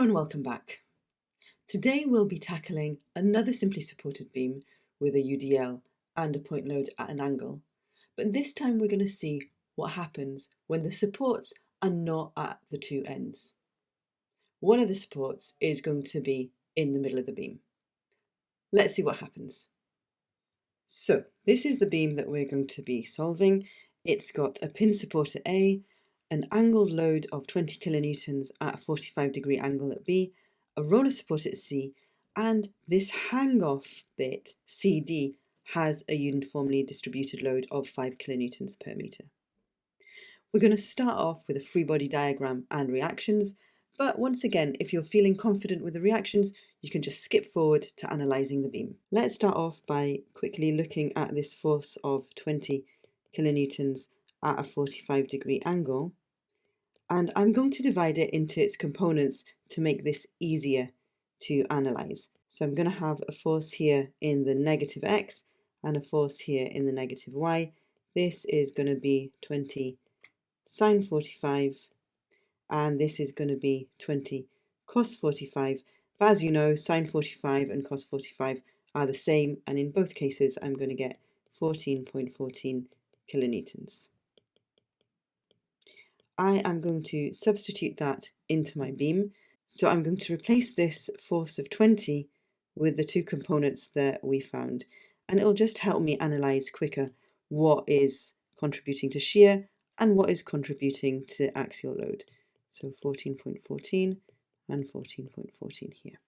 and welcome back. Today we'll be tackling another simply supported beam with a UDL and a point load at an angle, but this time we're going to see what happens when the supports are not at the two ends. One of the supports is going to be in the middle of the beam. Let's see what happens. So this is the beam that we're going to be solving. It's got a pin support at A, an angled load of 20 kilonewtons at a 45-degree angle at B, a roller support at C, and this hang-off bit, CD, has a uniformly distributed load of 5 kilonewtons per meter. We're going to start off with a free body diagram and reactions, but once again, if you're feeling confident with the reactions, you can just skip forward to analysing the beam. Let's start off by quickly looking at this force of 20 kilonewtons at a 45-degree angle, and I'm going to divide it into its components to make this easier to analyse. So I'm going to have a force here in the negative x and a force here in the negative y. This is going to be 20 sine 45 and this is going to be 20 cos 45. But as you know, sine 45 and cos 45 are the same, and in both cases I'm going to get 14.14 kilonewtons. I am going to substitute that into my beam. So I'm going to replace this force of 20 with the two components that we found, and it'll just help me analyse quicker what is contributing to shear and what is contributing to axial load. So 14.14 and 14.14 here.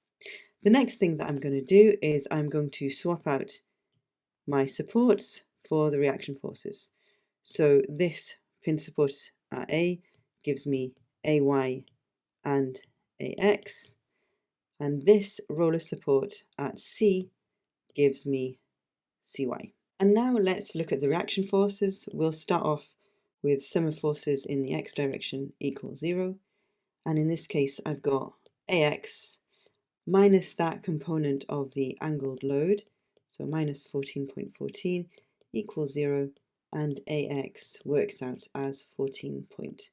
The next thing that I'm going to do is I'm going to swap out my supports for the reaction forces. So this pin support at A gives me AY and AX, and this roller support at C gives me CY. And now let's look at the reaction forces. We'll start off with sum of forces in the x direction equals 0, and in this case I've got AX minus that component of the angled load, so minus 14.14 equals 0, and AX works out as 14.14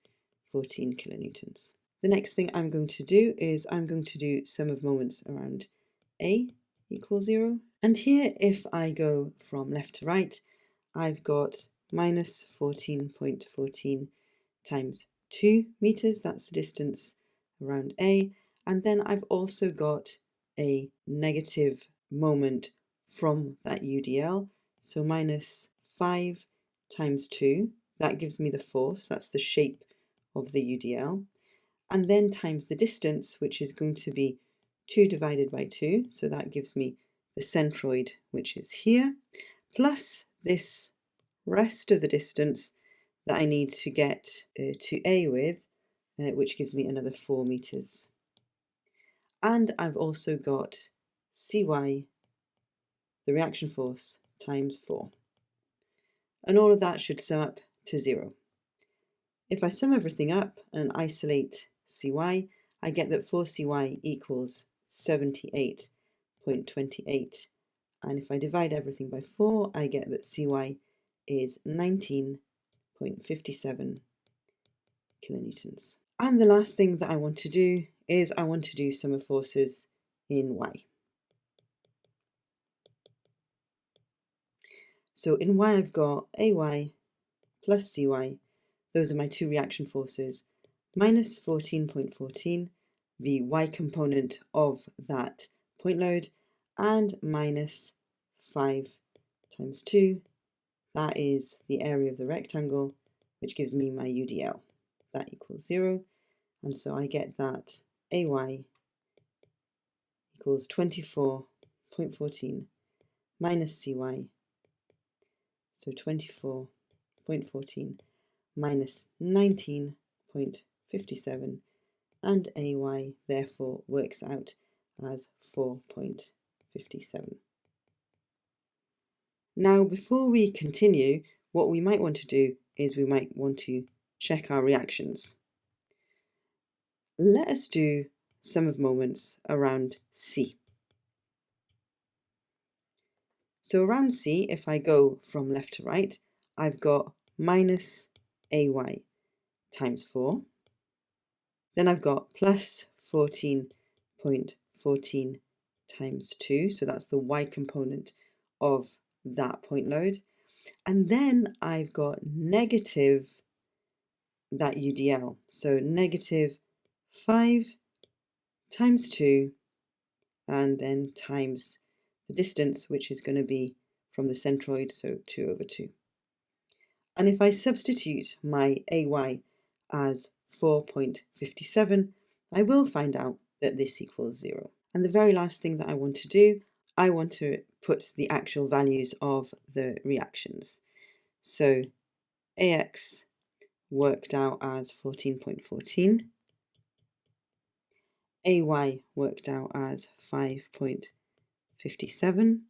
kilonewtons. The next thing I'm going to do is I'm going to do sum of moments around A equals 0. And here, if I go from left to right, I've got minus 14.14 times 2 meters, that's the distance around A. And then I've also got a negative moment from that UDL, so minus 5 times 2, that gives me the force, that's the shape of the UDL, and then times the distance, which is going to be 2 divided by 2, so that gives me the centroid, which is here, plus this rest of the distance that I need to get to A with, which gives me another 4 meters. And I've also got CY, the reaction force, times 4. And all of that should sum up to 0. If I sum everything up and isolate CY, I get that 4CY equals 78.28. And if I divide everything by 4, I get that CY is 19.57 kilonewtons. And the last thing that I want to do is I want to do sum of forces in Y. So in Y I've got AY plus CY, those are my two reaction forces, minus 14.14, the Y component of that point load, and minus 5 times 2, that is the area of the rectangle, which gives me my UDL. That equals 0, and so I get that AY equals 24.14 minus CY, so 24.14 minus 19.57, and AY therefore works out as 4.57. Now, before we continue, what we might want to do is we might want to check our reactions. Let us do sum of moments around C. So around C, if I go from left to right, I've got minus AY times 4. Then I've got plus 14.14 times 2, so that's the y component of that point load. And then I've got negative that UDL, so negative 5 times 2, and then times the distance, which is going to be from the centroid, so 2 over 2. And if I substitute my AY as 4.57, I will find out that this equals 0. And the very last thing that I want to do, I want to put the actual values of the reactions. So AX worked out as 14.14, AY worked out as 5.57,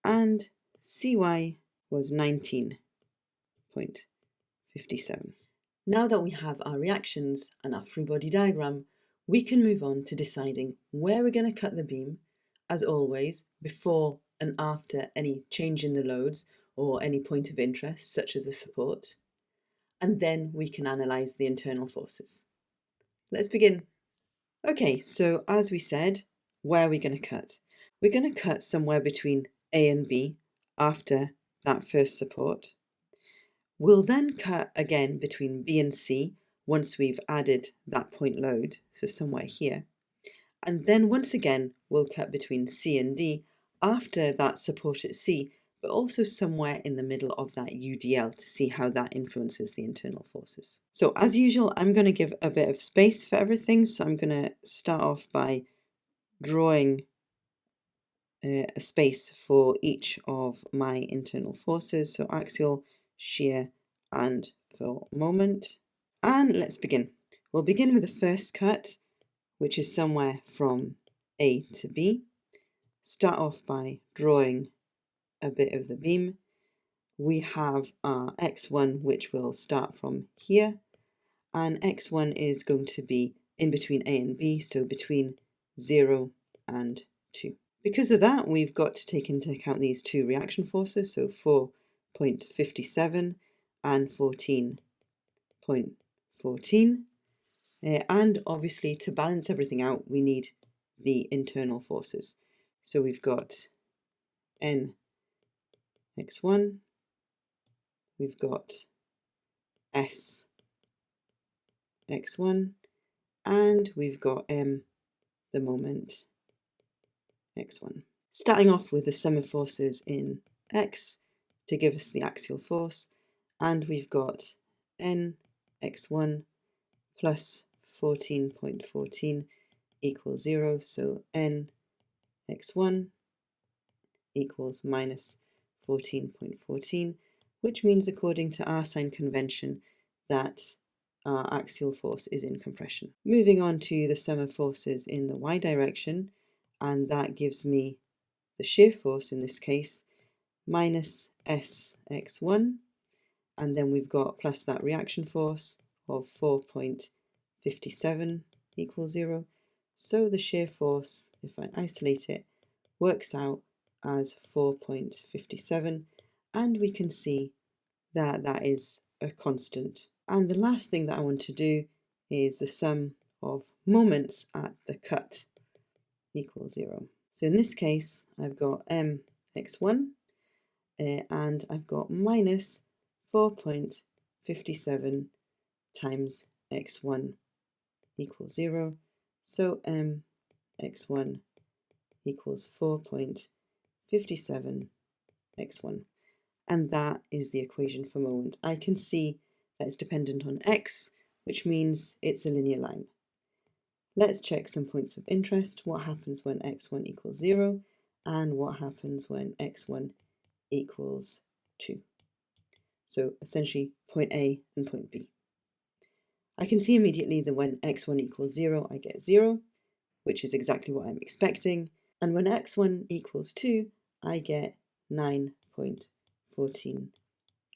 and CY was 19.57. Now that we have our reactions and our free body diagram, we can move on to deciding where we're going to cut the beam, as always, before and after any change in the loads or any point of interest, such as a support. And then we can analyse the internal forces. Let's begin. Okay, so as we said, where are we going to cut? We're going to cut somewhere between A and B after that first support. We'll then cut again between B and C once we've added that point load, so somewhere here. And then once again, we'll cut between C and D after that support at C, but also somewhere in the middle of that UDL to see how that influences the internal forces. So as usual, I'm going to give a bit of space for everything. So I'm going to start off by drawing a space for each of my internal forces. So axial, shear, and for moment. And let's begin. We'll begin with the first cut, which is somewhere from A to B. Start off by drawing a bit of the beam. We have our x1, which will start from here, and x1 is going to be in between A and B, so between 0 and 2. Because of that, we've got to take into account these two reaction forces, so 4.57 and 14.14. And obviously, to balance everything out, we need the internal forces. So we've got N x1, we've got S x1, and we've got M, the moment, x1. Starting off with the sum of forces in X to give us the axial force, and we've got N x1 plus 14.14 equals 0, so N x1 equals minus 14.14, which means, according to our sign convention, that our axial force is in compression. Moving on to the sum of forces in the y direction, and that gives me the shear force in this case, minus Sx1, and then we've got plus that reaction force of 4.57 equals 0. So the shear force, if I isolate it, works out as 4.57, and we can see that that is a constant. And the last thing that I want to do is the sum of moments at the cut equals 0. So in this case, I've got mx1 and I've got minus 4.57 times x1 equals 0. So mx1 equals 4.57 x1. And that is the equation for moment. I can see that it's dependent on x, which means it's a linear line. Let's check some points of interest. What happens when x1 equals 0, and what happens when x1 equals 2. So essentially point A and point B. I can see immediately that when x1 equals 0, I get 0, which is exactly what I'm expecting. And when x1 equals 2, I get 9.14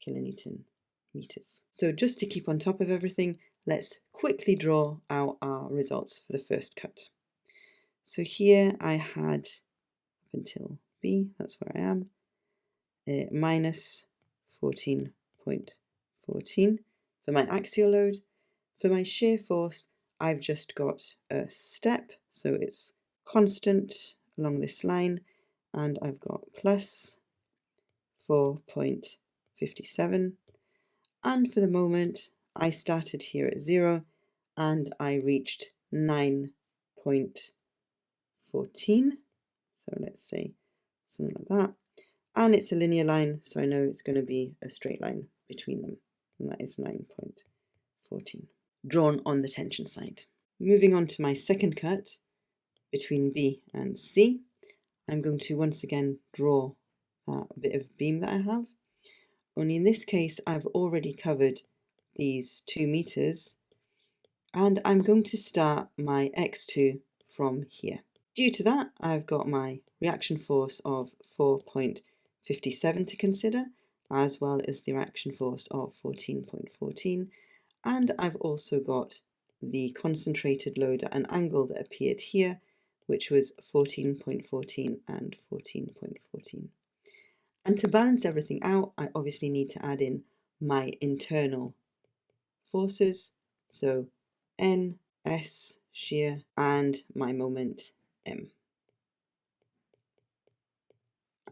kilonewton meters. So just to keep on top of everything, let's quickly draw out our results for the first cut. So here I had, up until B, that's where I am, minus 14.14 for my axial load. For my shear force, I've just got a step, so it's constant along this line, and I've got plus 4.57, and for the moment I started here at 0 and I reached 9.14, so let's say something like that, and it's a linear line, so I know it's going to be a straight line between them, and that is 9.14 drawn on the tension side. Moving on to my second cut between B and C, I'm going to once again draw that bit of beam that I have, only in this case I've already covered these 2 meters, and I'm going to start my x2 from here. Due to that, I've got my reaction force of 4.57 to consider, as well as the reaction force of 14.14, and I've also got the concentrated load at an angle that appeared here, which was 14.14 and 14.14. And to balance everything out, I obviously need to add in my internal forces, so N, S, shear, and my moment M.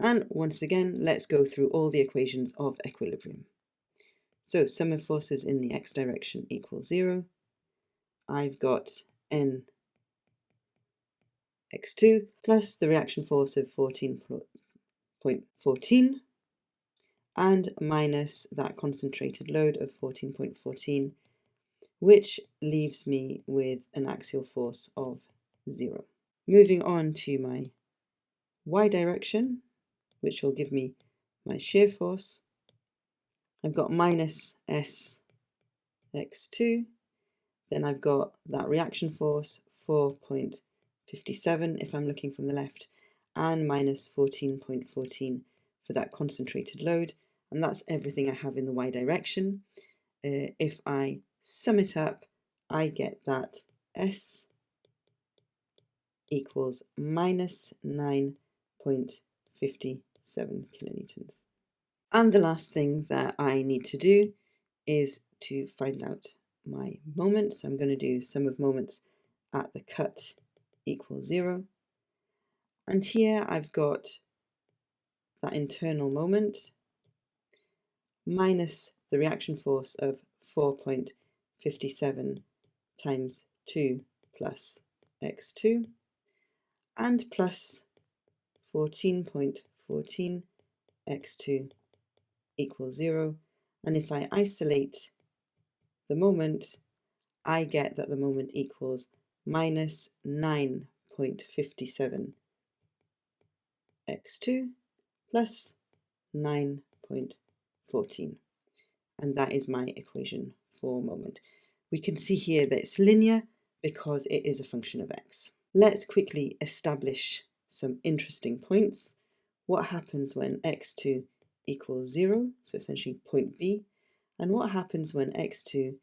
And once again, let's go through all the equations of equilibrium. So sum of forces in the x direction equals 0. I've got N x2 plus the reaction force of 14.14 and minus that concentrated load of 14.14, which leaves me with an axial force of 0. Moving on to my y direction, which will give me my shear force, I've got minus S x2, then I've got that reaction force 4.57 if I'm looking from the left, and minus 14.14 for that concentrated load, and that's everything I have in the y direction. If I sum it up, I get that S equals minus 9.57 kilonewtons. And the last thing that I need to do is to find out my moment. So I'm going to do sum of moments at the cut equals 0. And here I've got that internal moment minus the reaction force of 4.57 times 2 plus x2 and plus 14.14 x2 equals 0. And if I isolate the moment, I get that the moment equals minus 9.57 x2 plus 9.14. And that is my equation for moment. We can see here that it's linear because it is a function of x. Let's quickly establish some interesting points. What happens when x2 equals 0, so essentially point B, and what happens when x2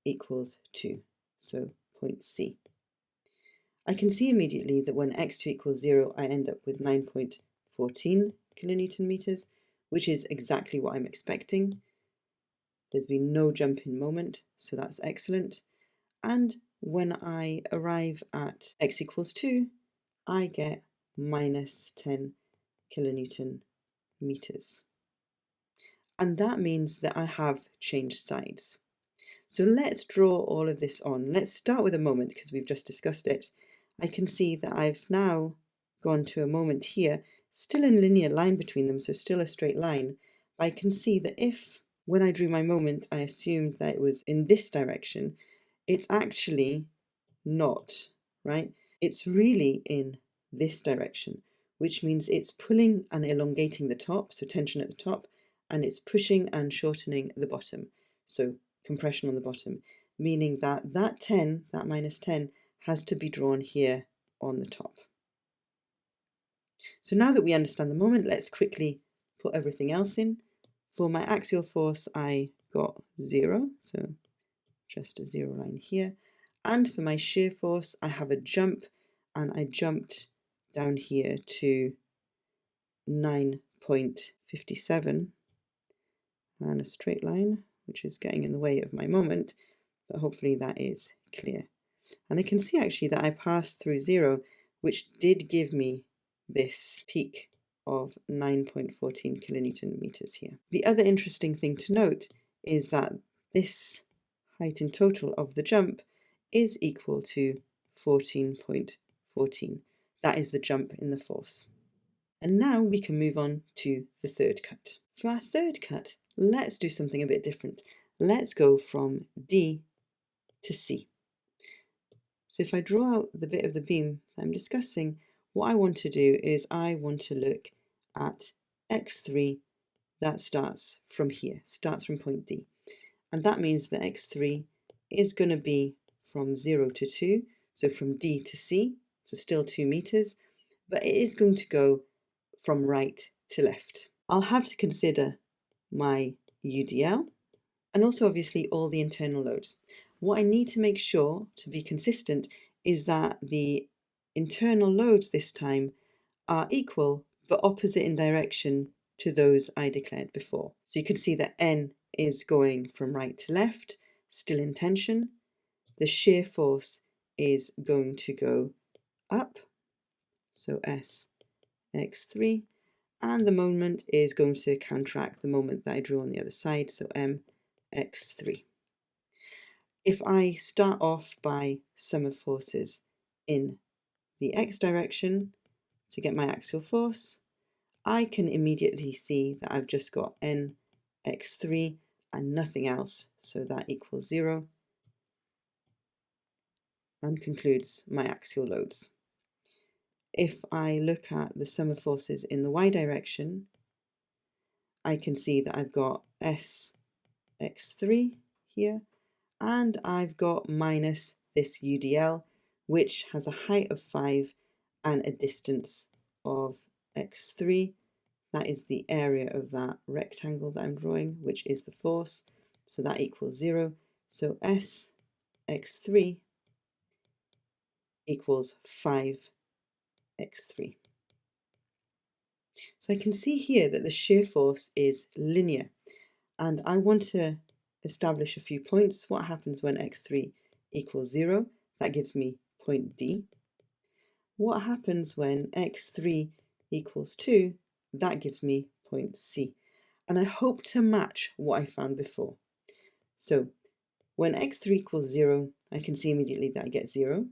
equals 2, so point C. I can see immediately that when x2 equals 0, I end up with 9.14 kilonewton meters, which is exactly what I'm expecting. There's been no jump in moment, so that's excellent. And when I arrive at x equals 2, I get minus 10 kilonewton meters. And that means that I have changed sides. So let's draw all of this on. Let's start with a moment because we've just discussed it. I can see that I've now gone to a moment here, still in linear line between them, so still a straight line. I can see that if, when I drew my moment, I assumed that it was in this direction, it's actually not, right? It's really in this direction, which means it's pulling and elongating the top, so tension at the top, and it's pushing and shortening the bottom, so compression on the bottom, meaning that that 10, that minus 10, has to be drawn here on the top. So now that we understand the moment, let's quickly put everything else in. For my axial force, I got 0, so just a 0 line here. And for my shear force, I have a jump, and I jumped down here to 9.57 and a straight line, which is getting in the way of my moment, but hopefully that is clear. And I can see actually that I passed through 0, which did give me this peak of 9.14 kilonewton meters here. The other interesting thing to note is that this height in total of the jump is equal to 14.14. That is the jump in the force. And now we can move on to the third cut. For our third cut, let's do something a bit different. Let's go from D to C. So if I draw out the bit of the beam I'm discussing, what I want to do is I want to look at x3 that starts from here, starts from point D. And that means that x3 is going to be from 0 to 2, so from D to C, so still 2 meters, but it is going to go from right to left. I'll have to consider my UDL and also obviously all the internal loads. What I need to make sure to be consistent is that the internal loads this time are equal but opposite in direction to those I declared before. So you can see that N is going from right to left, still in tension. The shear force is going to go up, so S x3, and the moment is going to counteract the moment that I drew on the other side, so M x3. If I start off by sum of forces in the x direction to get my axial force, I can immediately see that I've just got N x3 and nothing else, so that equals 0 and concludes my axial loads. If I look at the sum of forces in the y direction, I can see that I've got S x3 here, and I've got minus this UDL, which has a height of 5 and a distance of x3. That is the area of that rectangle that I'm drawing, which is the force, so that equals 0. So S x3 equals 5 x3. So I can see here that the shear force is linear, and I want to establish a few points. What happens when x3 equals 0? That gives me point D. What happens when x3 equals 2? That gives me point C. And I hope to match what I found before. So when x3 equals 0, I can see immediately that I get 0.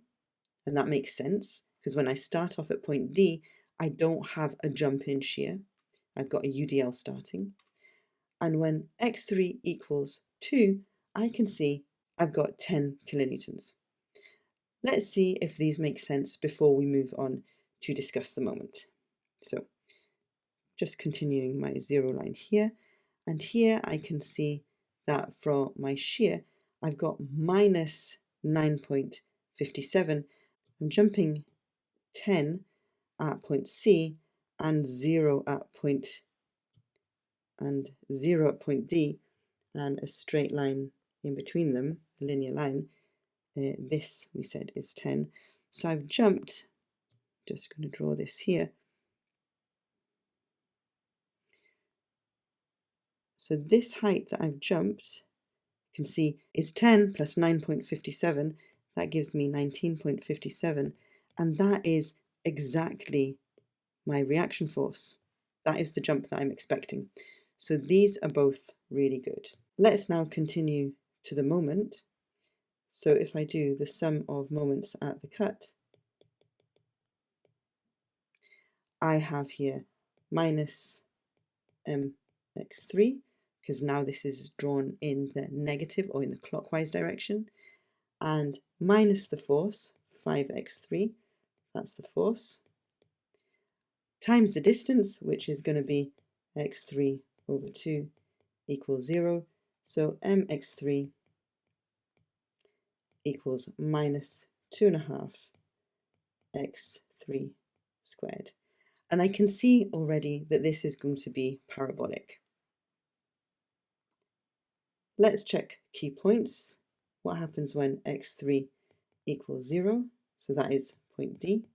And that makes sense, because when I start off at point D, I don't have a jump in shear. I've got a UDL starting. And when x3 equals 2, I can see I've got 10 kilonewtons. Let's see if these make sense before we move on to discuss the moment. So just continuing my 0 line here, and here I can see that for my shear, I've got minus 9.57. I'm jumping 10 at point C and 0 at point D, and a straight line in between them, a linear line. This we said is 10. So I've jumped, just going to draw this here. So this height that I've jumped, you can see, is 10 plus 9.57. That gives me 19.57. And that is exactly my reaction force. That is the jump that I'm expecting. So these are both really good. Let's now continue to the moment. So if I do the sum of moments at the cut, I have here minus mx3, because now this is drawn in the negative or in the clockwise direction, and minus the force, 5x3, that's the force, times the distance, which is going to be x3 over 2 equals 0. So mx3 equals minus 2.5 x3 squared. And I can see already that this is going to be parabolic. Let's check key points. What happens when x3 equals 0? So that is point D.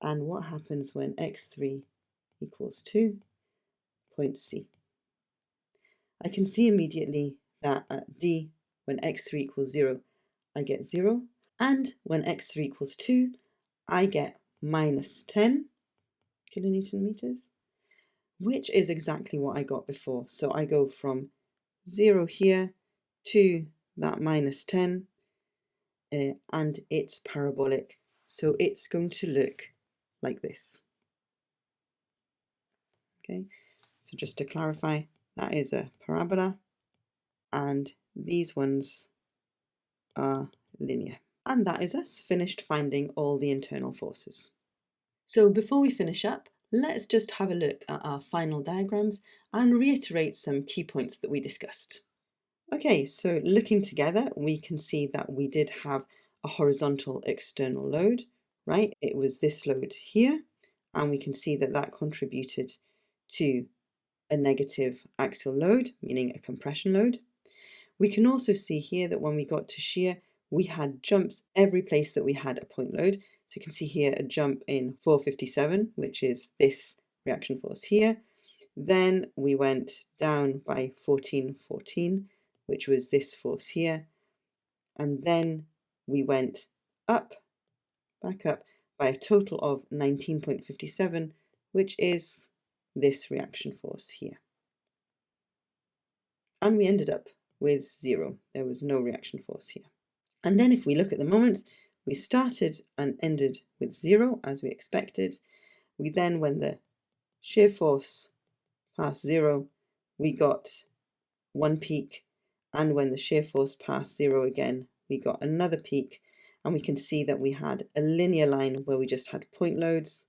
And what happens when x3 equals 2? Point C. I can see immediately that at D, when x3 equals 0, I get 0. And when x3 equals 2, I get minus 10 kilonewton meters, which is exactly what I got before. So I go from 0 here to that minus 10, and it's parabolic. So it's going to look like this. Okay, so just to clarify, that is a parabola, and these ones are linear. And that is us finished finding all the internal forces. So before we finish up, let's just have a look at our final diagrams and reiterate some key points that we discussed. Okay, so looking together, we can see that we did have a horizontal external load, right? It was this load here, and we can see that that contributed to a negative axial load, meaning a compression load. We can also see here that when we got to shear, we had jumps every place that we had a point load. So you can see here a jump in 457, which is this reaction force here. Then we went down by 1414, which was this force here. And then we went up, back up, by a total of 19.57, which is this reaction force here. And we ended up with 0. There was no reaction force here. And then if we look at the moments, we started and ended with 0, as we expected. We then, when the shear force passed 0, we got one peak, and when the shear force passed 0 again, we got another peak, and we can see that we had a linear line where we just had point loads,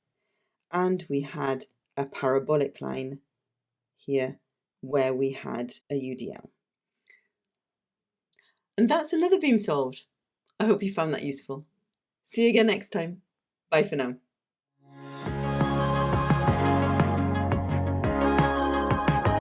and we had a parabolic line here where we had a UDL. And that's another beam solved. I hope you found that useful. See you again next time. Bye for now.